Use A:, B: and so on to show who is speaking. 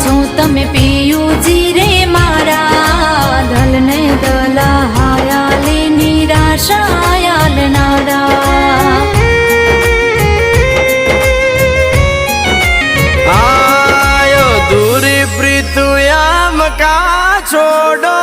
A: છો તમે પિયુજી રે મારા દલ ને દલ હાયાલે નિરાશાયાલ નારા
B: આયો દૂરી પ્રીતુ આમ કા છોડો